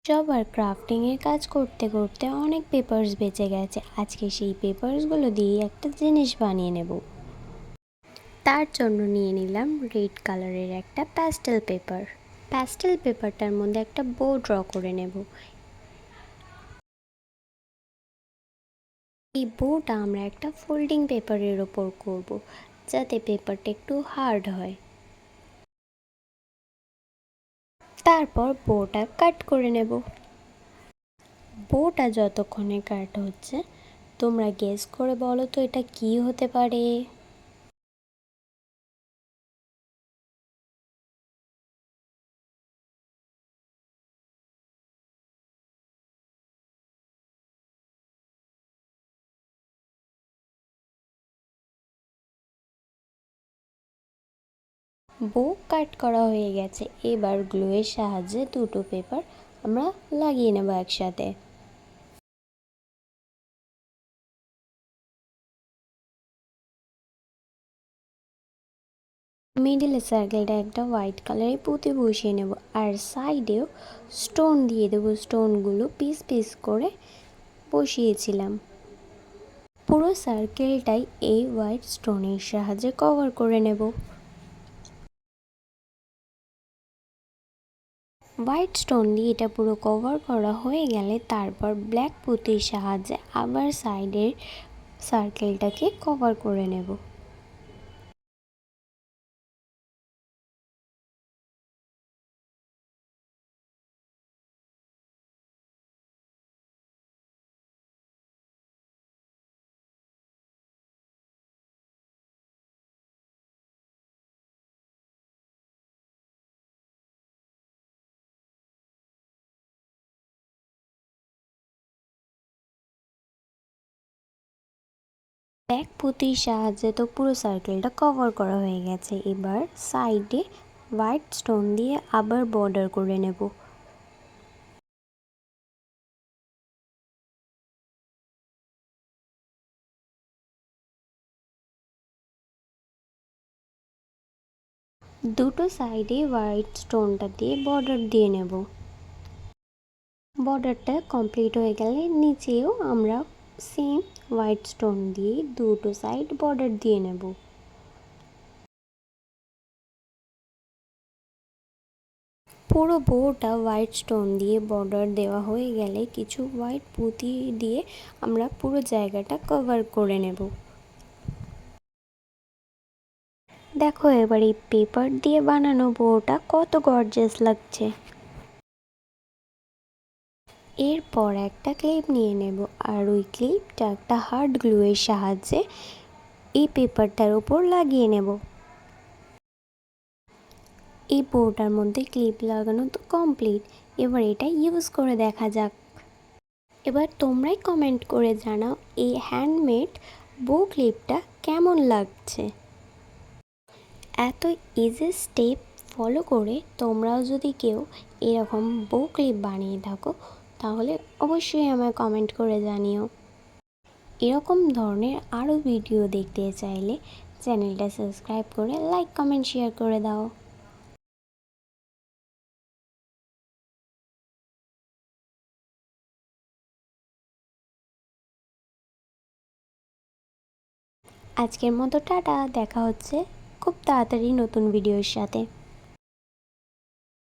সবার ক্রাফটিংয়ের কাজ করতে করতে অনেক পেপারস বেঁচে গেছে। আজকে সেই পেপারসগুলো দিয়ে একটা জিনিস বানিয়ে নেব। তার জন্য নিয়ে নিলাম রেড কালারের একটা প্যাস্টেল পেপার। প্যাস্টেল পেপারটার মধ্যে একটা বো ড্র করে নেব। এই বোটা আমরা একটা ফোল্ডিং পেপারের ওপর করব, যাতে পেপারটা একটু হার্ড হয়। তারপর বোটা কাট করে নেব। বোটা যতক্ষণে কাট হচ্ছে, তোমরা গেস করে বলো তো এটা কি হতে পারে। বো কাট করা হয়ে গেছে। এবার গ্লুয়ের সাহায্যে দুটো পেপার আমরা লাগিয়ে নেব একসাথে। মিডিলে সার্কেলটা একটা হোয়াইট কালারে পুঁতে বসিয়ে নেব, আর সাইডেও স্টোন দিয়ে দেবো। স্টোনগুলো পিস পিস করে বসিয়েছিলাম। পুরো সার্কেলটাই এই হোয়াইট স্টোনের সাহায্যে কভার করে নেব। হোয়াইট স্টোন দিয়ে এটা পুরো কভার করা হয়ে গেলে তারপর ব্ল্যাক পুঁতির সাহায্যে আবার সাইডের সার্কেলটাকে কভার করে নেব। ব্ল্যাক পুঁতির সাহায্যে তো পুরো সার্কেলটা কভার করা হয়ে গেছে। এবার সাইডে হোয়াইট স্টোন দিয়ে আবার বর্ডার করে নেব। দুটো সাইডে হোয়াইট স্টোনটা দিয়ে বর্ডার দিয়ে নেব। বর্ডারটা কমপ্লিট হয়ে গেলে নিচেও আমরা সেম হোয়াইট স্টোন দিয়ে দুটো সাইড বর্ডার দিয়ে নেব। পুরো বোটা হোয়াইট স্টোন দিয়ে বর্ডার দেওয়া হয়ে গেলে কিছু হোয়াইট পুঁতি দিয়ে আমরা পুরো জায়গাটা কভার করে নেব। দেখো এবার এই পেপার দিয়ে বানানো বোটা কত গর্জিয়াস লাগছে। এরপর একটা ক্লিপ নিয়ে নেব, আর ওই ক্লিপটা একটা হার্ড গ্লুয়ের সাহায্যে এই পেপারটার উপর লাগিয়ে নেব। এই বোটার মধ্যে ক্লিপ লাগানো তো কমপ্লিট। এবার এটা ইউজ করে দেখা যাক। এবার তোমরাই কমেন্ট করে জানাও এই হ্যান্ডমেড বো ক্লিপটা কেমন লাগছে। এত ইজি স্টেপ ফলো করে তোমরাও যদি কেউ এরকম বো ক্লিপ বানিয়ে থাকো, তাহলে অবশ্যই আমায় কমেন্ট করে জানিও। এরকম ধরনের আরও ভিডিও দেখতে চাইলে চ্যানেলটা সাবস্ক্রাইব করে লাইক কমেন্ট শেয়ার করে দাও। আজকের মতো টাটা, দেখা হচ্ছে খুব তাড়াতাড়ি নতুন ভিডিওর সাথে।